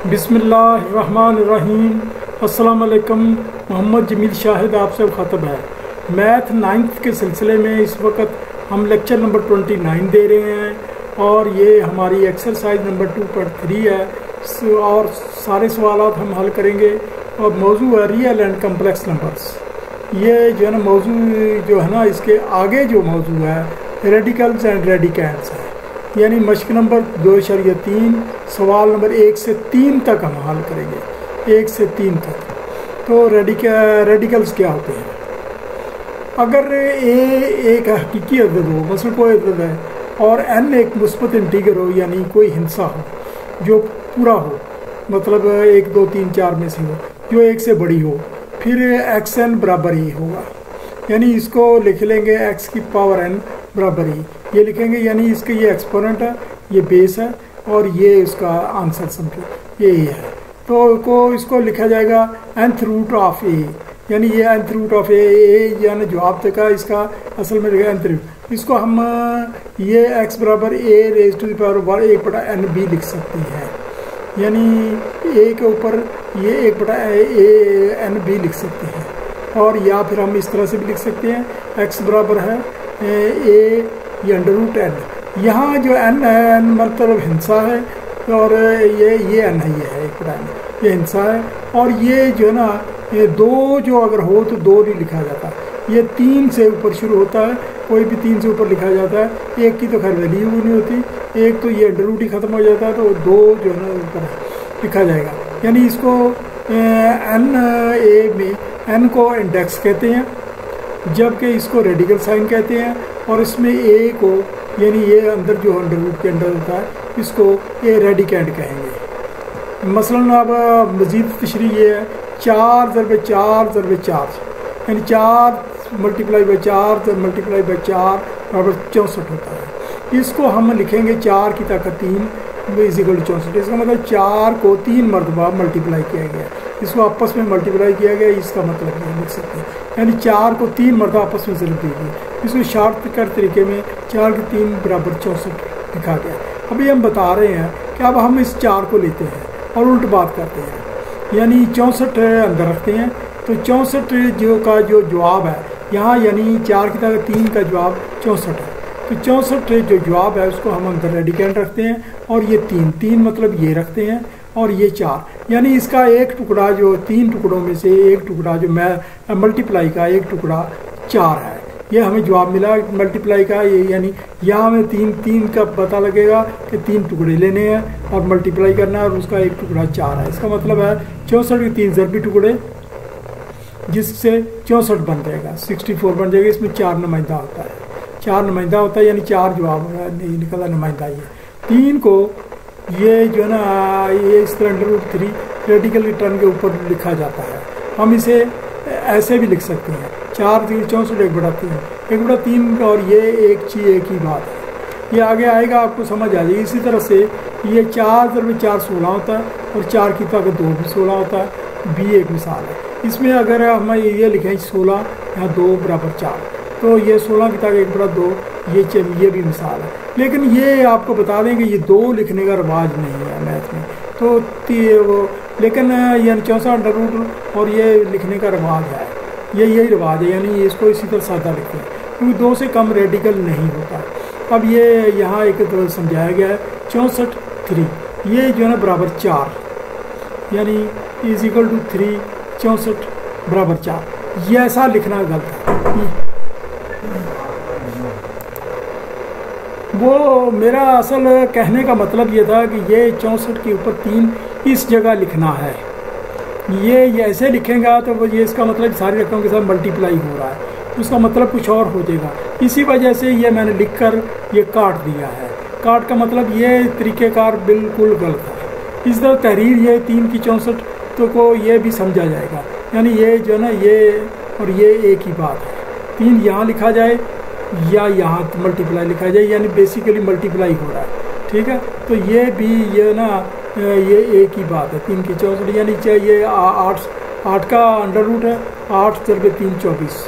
बिस्मिल्लाहिर्रहमानिर्रहीम। अस्सलाम वालेकुम। मोहम्मद जमील शाहिद आपसे मुखातब है। मैथ 9th के सिलसिले में इस वक्त हम लेक्चर नंबर 29 दे रहे हैं और ये हमारी एक्सरसाइज नंबर 2.3 है और सारे सवालात हम हल करेंगे। और मौजू है रियल एंड कम्प्लेक्स नंबर्स। ये जो है ना मौजू जो है ना इसके आगे जो मौजू है रेडिकल्स एंड रेडिकेंड्स है, यानी मश्क नंबर 2.3 सवाल नंबर 1 से 3 तक हम हल करेंगे। 1 से 3 तक। तो रेडिकल्स क्या होते हैं? अगर ए एक हकीकी अदद हो, मसलन कोई अदद है, और एन एक मुस्बत इंटीगर हो, यानी कोई हिस्सा हो जो पूरा हो, मतलब 1 2 3 4 में से हो, जो 1 से बड़ी हो, फिर एक्स एन बराबर ए होगा। यानी इसको लिख लेंगे एक्स की पावर एन बराबर ए, ये लिखेंगे। यानी इसके ये एक्सपोनेंट है, ये बेस है और ये उसका आंसर समझो ये है। तो इसको लिखा जाएगा nth रूट ऑफ ए, यानी ये nth रूट ऑफ ए यानी जवाब तक का इसका असल में लिखा nth रूट। इसको हम ये x बराबर a raise to the power 1/n भी लिख सकते हैं, यानी a के ऊपर ये 1/n भी लिख सकते हैं। और या फिर हम इस तरह से भी लिख सकते हैं x बराबर है a ये √n। यहाँ जो n है, n मतलब हिंसा है, और ये n है, ये है 1/n, ये हिंसा है। और ये जो है ना ये 2 जो अगर हो तो 2 नहीं लिखा जाता, ये 3 से ऊपर शुरू होता है, कोई भी 3 से ऊपर लिखा जाता है। 1 की तो खैर वैल्यू नहीं होती, 1 तो ये √ ही ख़त्म हो जाता है, तो 2 जो है ना ऊपर लिखा जाएगा। यानी इसको n a में n को इंडेक्स कहते हैं, जबकि इसको रेडिकल साइन कहते हैं। और इसमें a को यानी ये अंदर जो √ के अंदर होता है, इसको a रेडिकेंड कहेंगे। मसलन अब मज़ीद तशरीह ये है 4 × 4 × 4, यानी 4 × 4 × 4 बराबर 64 होता है। इसको हम लिखेंगे 4 की ताकत 3 = 64। इसका मतलब 4 को 3 मरतबा मल्टीप्लाई किया गया, इसको आपस में मल्टीप्लाई किया गया, इसका मतलब ये लिख सकते हैं। यानी 4 को 3 मरतबा आपस में ज़रूर दी गई। इसको शॉर्ट कट तरीके में 4 की 3 बराबर 64 लिखा गया। अभी हम बता रहे हैं कि अब हम इस 4 को लेते हैं और उल्ट बात करते हैं, यानी 64 अंदर रखते हैं। तो 64 जो जवाब है यहाँ, यानी 4 की ताकत 3 का जवाब 64 है। तो 64 जो जवाब है उसको हम अंदर रेडिकेंड रखते हैं, और ये 3 मतलब ये रखते हैं, और ये 4, यानी इसका एक टुकड़ा जो 3 टुकड़ों में से एक टुकड़ा जो मैं मल्टीप्लाई का एक टुकड़ा 4 है, ये हमें जवाब मिला मल्टीप्लाई का। ये यानी यहाँ हमें 3 का पता लगेगा कि 3 टुकड़े लेने हैं और मल्टीप्लाई करना है, और उसका एक टुकड़ा 4 है। इसका मतलब है 64 के 3 ज़रबी टुकड़े, जिससे 64 बन जाएगा, 64 बन जाएगा। इसमें 4 नुमाइंदा होता है, 4 नुमाइंदा होता है, यानी 4 जवाब नहीं निकला नुमाइंदा। ये 3 को ये जो है ना ये इस तरह √3 रेडिकल टर्म के ऊपर लिखा जाता है। हम इसे ऐसे भी लिख सकते हैं 4 3 64 1/3 और ये एक ही बात है। ये आगे आएगा, आपको समझ आ जाएगी। इसी तरह से ये 4 × 4 16 होता है, और 4 की ताकत 2 भी 16 होता है, भी एक मिसाल है। इसमें अगर हम ये लिखें 16 यहाँ 2 बराबर 4, तो ये 16 की ताकत 1/2, ये भी मिसाल है। लेकिन ये आपको बता दें कि ये 2 लिखने का रिवाज नहीं है मैथ में, तो लेकिन यानी 64 √ और ये लिखने का रिवाज है, यही रिवाज है, यानी इसको इसी तरह सादा लिखते हैं, क्योंकि 2 से कम रेडिकल नहीं होता। अब ये यहाँ एक तो समझाया गया है 64 3, ये जो है ना बराबर 4, यानी = 3 64 बराबर 4, ये ऐसा लिखना गलत है। वो मेरा असल कहने का मतलब ये था कि ये 64 के ऊपर 3 इस जगह लिखना है। ये ऐसे लिखेगा तो वो ये इसका मतलब सारी रकम के साथ मल्टीप्लाई हो रहा है, उसका मतलब कुछ और हो जाएगा। इसी वजह से ये मैंने लिखकर ये काट दिया है। काट का मतलब ये तरीक़ेकार बिल्कुल गलत है। इस तरह तहरीर ये 3 की 64 तो को ये भी समझा जाएगा, यानी ये जो है ना ये और ये एक ही बात है। 3 यहाँ लिखा जाए या यहाँ मल्टीप्लाई लिखा जाए, यानी बेसिकली मल्टीप्लाई हो रहा है, ठीक है। तो ये भी ये ना ये एक ही बात है। 3 की 64 यानी ये 8 का √ है, 8 × 3 24,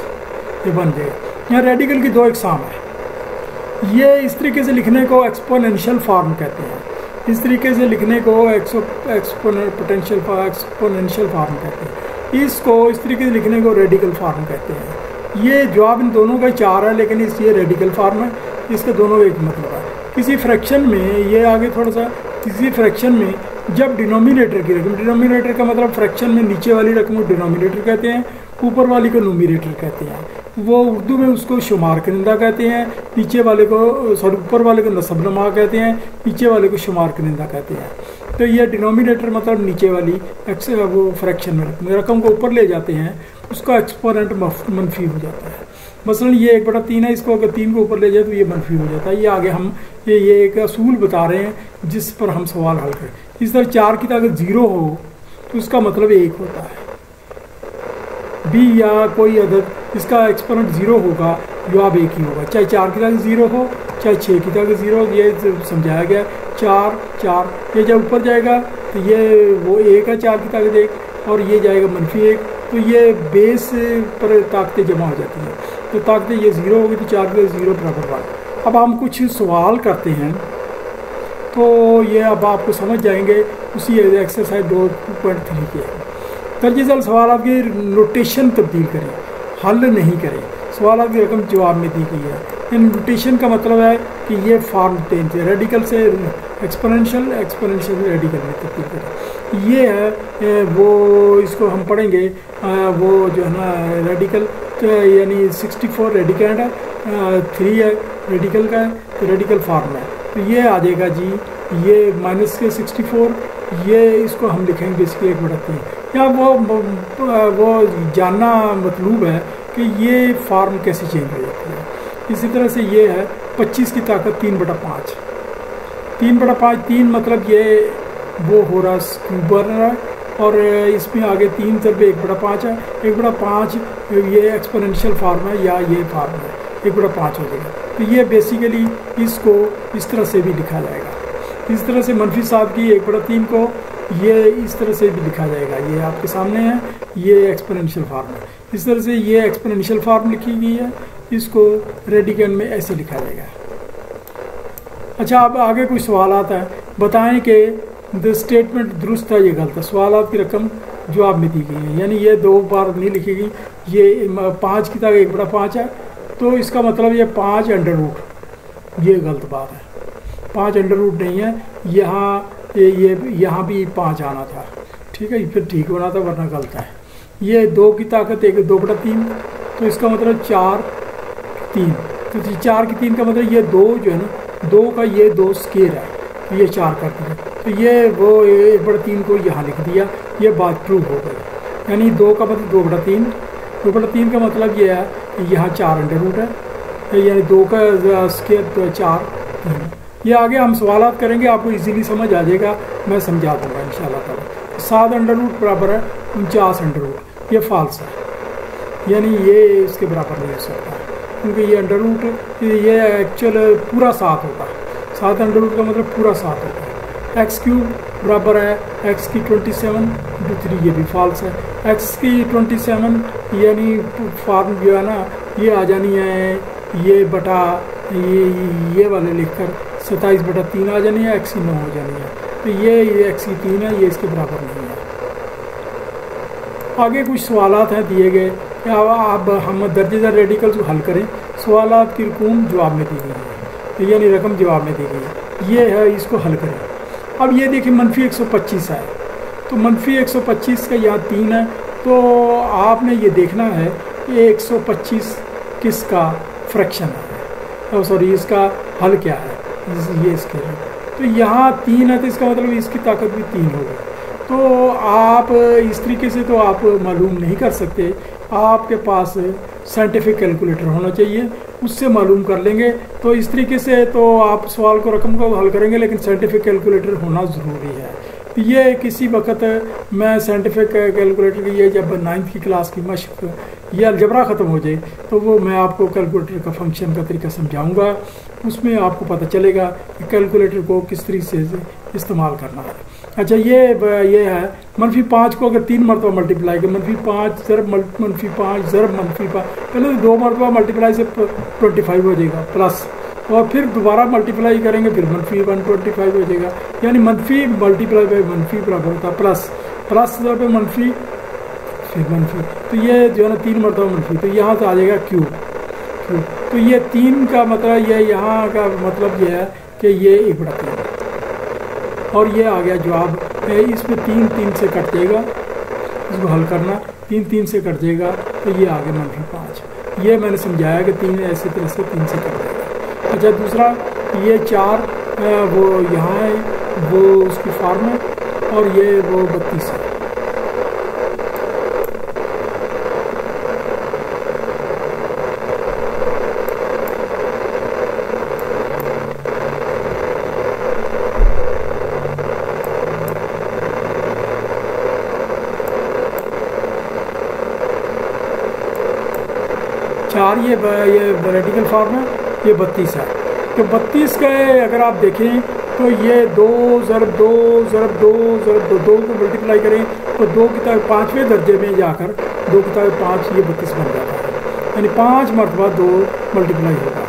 ये बन जाएगा। यहाँ रेडिकल की 2 इकसाम है। ये इस तरीके से लिखने को एक्सपोनेंशियल फॉर्म कहते हैं। इस तरीके से लिखने को एक्सपोनेंशियल फॉर्म कहते हैं। इसको इस तरीके से लिखने को रेडिकल फॉर्म कहते हैं। ये जवाब इन दोनों का 4 है, लेकिन ये रेडिकल फॉर्म है, इसके दोनों एक मतलब है। किसी फ्रैक्शन में ये आगे थोड़ा सा, किसी फ्रैक्शन में जब डिनोमिनेटर की रकम, डिनोमिनेटर का मतलब फ्रैक्शन में नीचे वाली रकम को डिनोमिनेटर कहते हैं, ऊपर वाली को न्यूमरेटर कहते हैं। वो उर्दू में उसको शुमार कनिंदा कहते हैं, नीचे वाले को सॉरी ऊपर वाले को नसबनमा कहते हैं, नीचे वाले को शुमार कनिंदा कहते हैं। तो ये डिनोमिनेटर मतलब नीचे वाली वो फ्रैक्शन में रकम को ऊपर ले जाते हैं, उसका एक्सपोनेंट मनफी हो जाता है। मसलन ये 1/3 है, इसको अगर 3 को ऊपर ले जाए तो ये मनफी हो जाता है। ये आगे हम ये एक असूल बता रहे हैं जिस पर हम सवाल हल करें। इस तरह 4 की ताकत 0 हो तो उसका मतलब 1 होता है। बी या कोई अदद इसका एक्सपोनेंट 0 होगा, जवाब 1 ही होगा, चाहे 4 की ताकत 0 हो चाहे 6 की ताकत 0 हो। ये समझाया गया। 4 4 ये जब ऊपर जाएगा तो ये वो 1 है, 4 की ताकत 1, और ये जाएगा -1, तो ये बेस पर ताकतें जमा हो जाती हैं। तो ताकतें ये 0 होगी तो 4 की ताकत 0 बराबर 1। अब हम कुछ सवाल करते हैं तो ये अब आपको समझ जाएंगे। उसी एक्सरसाइज 2.3 के दर्जेदार सवाल की नोटेशन तब्दील करें, हल नहीं करें। सवाल की रकम जवाब में दी गई है। इन नोटेशन का मतलब है कि ये फॉर्म चेंज है, रेडिकल से एक्सपोनेंशियल, एक्सपोनेंशियल से रेडिकल में तब्दील करें। ये है वो, इसको हम पढ़ेंगे वो जो है ना रेडिकल, तो यानी 64 रेडिकेंड है, 3 है रेडिकल का है, तो रेडिकल फॉर्म है। तो ये आ जाएगा जी, ये -64, ये इसको हम लिखेंगे बेसिकली 1/3। या वो जानना मतलूब है कि ये फॉर्म कैसे चेंज हो जाती है। इसी तरह से ये है 25 की ताकत 3/5, 3/5, 3 मतलब ये वो हो रहा क्यूब बन रहा है, और इसमें आगे 3 तरफ 1/5 है। 1/5 ये एक्सपोनेंशियल फॉर्म है या ये फॉर्म है, 1/5 हो जाएगा। तो ये बेसिकली इसको इस तरह से भी लिखा जाएगा। इस तरह से -7 की 1/3 को ये इस तरह से भी लिखा जाएगा। ये आपके सामने है, ये एक्सपोनेंशियल फॉर्म है। इस तरह से ये एक्सपोनेंशियल फॉर्म लिखी गई है, इसको रेडिकन में ऐसे लिखा जाएगा। अच्छा, अब आगे कुछ सवाल आता है। बताएं कि द स्टेटमेंट दुरुस्त है, ये गलत है। सवालात की रकम जवाब में दी गई है, यानी ये 2 बार नहीं लिखी गई। ये 5 की ताकत 1/5 है, तो इसका मतलब ये 5 अंडर-रूट, ये गलत बात है। 5 अंडर-रूट नहीं है, यहाँ भी 5 आना था, ठीक है, फिर ठीक होना था, वरना गलत है। ये 2 की ताकत 2/3, तो इसका मतलब 4 3, तो 4 की 3 का मतलब ये 2 जो है ना, 2 का ये 2 स्केयर है, तो ये 4 कर दिया। तो ये वो 1/3 को यहाँ लिख दिया, ये बात प्रूव हो गई। यानी 2 का मतलब 2/3, 2/3 का मतलब ये है कि यहाँ 4 अंडर-रूट है, यानी 2 का स्केयर तो 4 3। ये आगे हम सवालात करेंगे, आपको इजीली समझ आ जाएगा, मैं समझा दूंगा इंशाल्लाह ताला। 7 अंडर-रूट बराबर है 49 अंडर-रूट, ये फॉल्स है, यानी ये इसके बराबर नहीं हो सकता, क्योंकि ये अंडर-रूट ये एक्चुअल पूरा 7 होगा। 7 अंडर-रूट का मतलब पूरा 7 होता है। x³ बराबर है x की 27/3, ये भी फॉल्स है। x की 27 यानी फॉर्म जो है ना, ये आ जानी है ये बटा ये वाले लिखकर 27/3 आ जानी है, x की 9 हो जानी है। तो ये x की 3 है, ये इसके बराबर नहीं है। आगे कुछ सवालात हैं दिए गए, अब हम दर्जेदार रेडिकल्स को हल करें। सवालात की रकम जवाब में दी गई है, यानी रकम जवाब में दी गई है, ये है, इसको हल करें। अब ये देखिए -125 है, तो -125 का यहाँ 3 है, तो आपने ये देखना है कि 125 किसका फ्रैक्शन है, सॉरी इसका हल क्या है, ये इसके लिए। तो यहाँ 3 है, तो इसका मतलब इसकी ताकत भी 3 होगी। तो आप इस तरीके से तो आप मालूम नहीं कर सकते, आपके पास साइंटिफिक कैलकुलेटर होना चाहिए, उससे मालूम कर लेंगे। तो इस तरीके से तो आप सवाल को रकम को हल करेंगे, लेकिन साइंटिफिक कैलकुलेटर होना ज़रूरी है। तो ये किसी वक्त मैं साइंटिफिक कैलकुलेटर की ये जब 9th की क्लास की मशक ये अलजबरा ख़त्म हो जाए तो वो मैं आपको कैलकुलेटर का फंक्शन का तरीका समझाऊंगा, उसमें आपको पता चलेगा कि कैलकुलेटर को किस तरीके से इस्तेमाल करना है। अच्छा, ये है -5 को अगर 3 मरतबा मल्टीप्लाई करें, -5 ज़रब -5 ज़रब -5, पहले तो 2 मरतबा मल्टीप्लाई से 25 हो जाएगा प्लस, और फिर दोबारा मल्टीप्लाई करेंगे, फिर मनफी 125 हो जाएगा। यानी मनफी मल्टीप्लाई बाई मनफी बराबर होता है प्लस, प्लस पे मनफी फिर मनफी, तो ये जो है ना 3 मरतबा मनफी, तो यहाँ से आ जाएगा क्यूब। तो ये 3 का मतलब, ये यहाँ का मतलब ये है कि ये 1/3, और ये आ गया जवाब। इसमें 3 से कट जाएगा, इसको हल करना, 3 से कट जाएगा, तो ये आ गया -5। ये मैंने समझाया कि 3 ऐसे तरह से 3 से कट जाएगा। अच्छा, दूसरा ये 4 वो यहाँ है, वो उसकी फॉर्म है, और ये वो 32 है। ये रेडिकल फॉर्म है, ये 32 है। तो 32 का अगर आप देखें तो ये 2 ज़रब 2 ज़रब 2 ज़रब 2 को मल्टीप्लाई करें तो 2 की ताकत 5वें दर्जे में जाकर 2 की ताकत 5, ये 32 बन जाता है। यानी 5 मरतबा 2 मल्टीप्लाई होगा।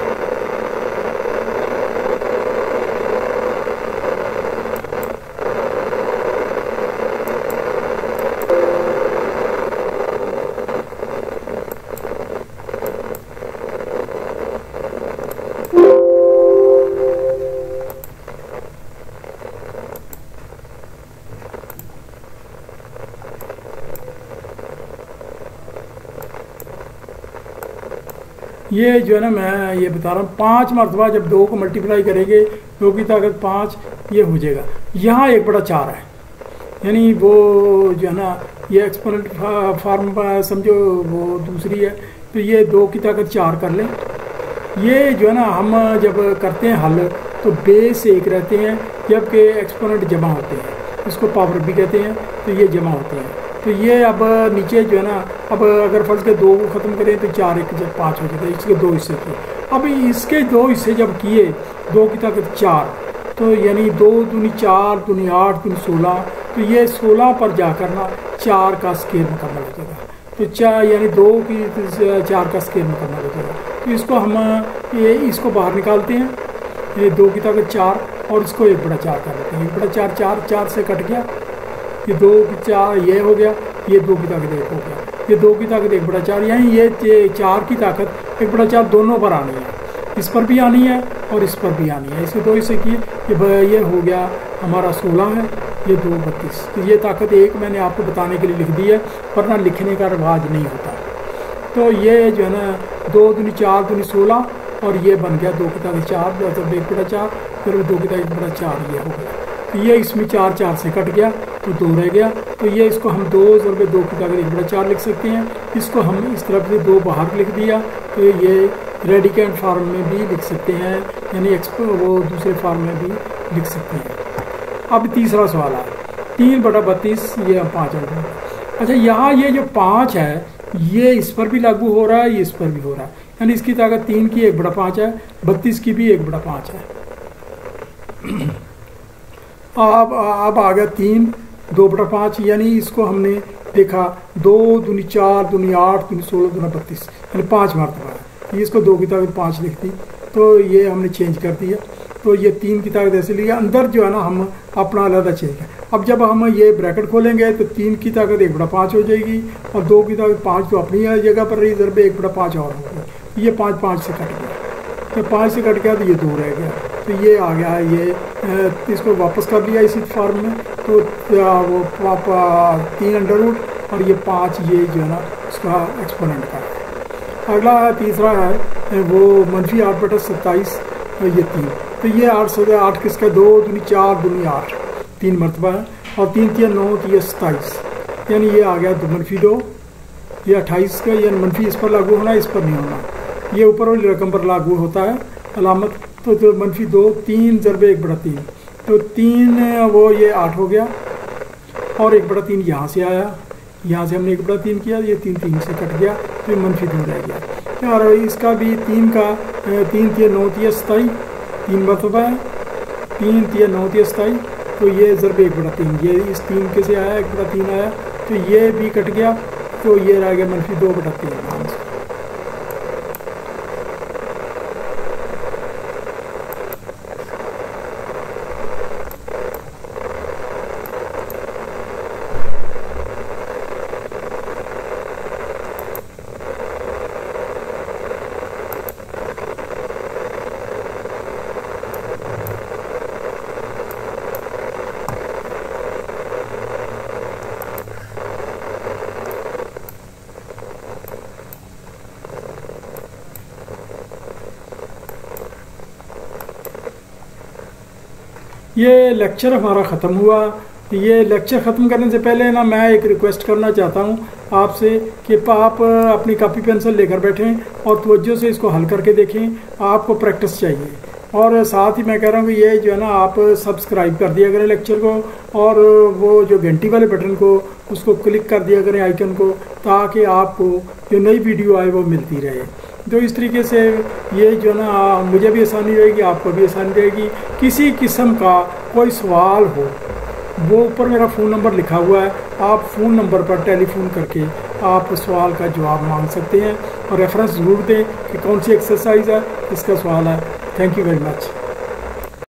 ये जो है ना, मैं ये बता रहा हूँ 5 मरतबा जब 2 को मल्टीप्लाई करेंगे 2 की ताकत 5, ये हो जाएगा। यहाँ 1/4 है, यानी वो जो है ना ये एक्सपोनेंट फॉर्म समझो वो दूसरी है, तो ये 2 की ताकत 4 कर लें। ये जो है ना हम जब करते हैं हल तो बेस 1 रहते हैं, जबकि एक्सपोनेंट जमा होते हैं, इसको पावर भी कहते हैं, तो ये जमा होते हैं। तो ये अब नीचे जो है ना, अब अगर फर्ज के 2 को ख़त्म करें तो 4 1 जब 5 हो जाता है, इसके 2 हिस्से थे। अब इसके 2 हिस्से जब किए 2 की ताकत 4, तो यानी 2 दूनी 4 दूनी 8 दूनी 16, तो ये 16 पर जाकर ना 4 का स्केयर मुकम्मल हो जाएगा। तो 4 यानी 2 की 4 का स्केयर मुकम्मल हो जाएगा। तो इसको हम इसको बाहर निकालते हैं, ये 2 की ताकत 4 और इसको 1/4 कर लेते हैं। 1/4 4 से कट गया, ये 2 की 4 ये हो गया, ये 2 की ताकत 1 हो गया, ये 2 की ताकत 1/4, यानी ये 4 की ताकत 1/4 दोनों पर आनी है, इस पर भी आनी है और इस पर भी आनी है। इसे 2 हिस्से किए, ये हो गया हमारा 16 है, ये 2 32। तो ये ताकत 1 मैंने आपको बताने के लिए लिख दी है, वरना लिखने का रिवाज नहीं होता। तो ये जो है ना 2 दूनी 4 दूनी 16, और ये बन गया 2 की ताकत 4, मतलब 1/4, फिर 2 की ताकत 1/4 ये हो गया। तो ये इसमें 4 से कट गया, तो 2 रह गया। तो ये इसको हम 2 ज़रबे 2 की ताकत 1/4 लिख सकते हैं। इसको हम इस तरफ से 2 बाहर लिख दिया, तो ये रेडिकेंट फॉर्म में भी लिख सकते हैं, यानी वो दूसरे फॉर्म में भी लिख सकते हैं। अब तीसरा सवाल है 3/32, ये 5 है। अच्छा, यहाँ ये जो 5 है ये इस पर भी लागू हो रहा है, ये इस पर भी हो रहा है, यानी इसकी ताकत 3 की 1/5 है, 32 की भी 1/5 है। अब आ गया 3 2/5, यानी इसको हमने देखा 2 दूनी 4 दूनी 8 दूनी 16 दूना 32, यानी 5 मरतबा है। इसको 2 की ताकत 5 लिख दी, तो ये हमने चेंज कर दिया। तो ये 3 की ताकत ऐसे लिया, अंदर जो है ना हम अपना अलग चेंज है। अब जब हम ये ब्रैकेट खोलेंगे तो 3 की ताकत 1/5 हो जाएगी, और 2 की ताकत 5 तो अपनी जगह पर रही, ज़रबे 1/5 और होगी। ये 5 से कट गया, तो 5 से कट गया तो ये 2 रह गया, तो ये आ गया। ये इसको वापस कर लिया इसी फॉर्म में, तो वो 3√, और ये 5 ये जो है ना उसका एक्सपोनेंट का है। अगला है तीसरा है वो -8/27, ये 3, तो ये 8 किसका 2 दूनी 4 दूनी 8, 3 मरतबा है, और 3 3 9, तो ये 27, यानी ये आ गया -2, ये 28 का, ये मनफी इस पर लागू होना, इस पर नहीं होना, ये ऊपर वाली रकम पर लागू होता है अलामत। तो -2 3 ज़रबे 1/3, तो 3 वो ये 8 हो गया, और 1/3 यहाँ से आया, यहाँ से हमने 1/3 किया, ये 3 से कट गया, तो ये -2 रह गया। और इसका भी 3 का 3 3 9 27, 3 मरतबा है, 3 3 9 27, तो ये ज़रबे 1/3, ये इस 3 के से आया, 1/3 आया, तो ये भी कट गया, तो ये रह गया -2/3। ये लेक्चर हमारा ख़त्म हुआ। ये लेक्चर ख़त्म करने से पहले ना मैं एक रिक्वेस्ट करना चाहता हूँ आपसे कि आप अपनी कॉपी पेंसिल लेकर बैठें और तवज्जो से इसको हल करके देखें। आपको प्रैक्टिस चाहिए। और साथ ही मैं कह रहा हूँ कि ये जो है ना आप सब्सक्राइब कर दिया करें लेक्चर को, और वो जो घंटी वाले बटन को उसको क्लिक कर दिया करें आइकन को, ताकि आपको जो नई वीडियो आए वो मिलती रहे। तो इस तरीके से ये जो है ना मुझे भी आसानी रहेगी, आपको भी आसानी रहेगी। किसी किस्म का कोई सवाल हो, वो ऊपर मेरा फ़ोन नंबर लिखा हुआ है, आप फ़ोन नंबर पर टेलीफोन करके आप सवाल का जवाब मांग सकते हैं। और रेफरेंस ज़रूर दें कि कौन सी एक्सरसाइज है, इसका सवाल है। Thank you very much.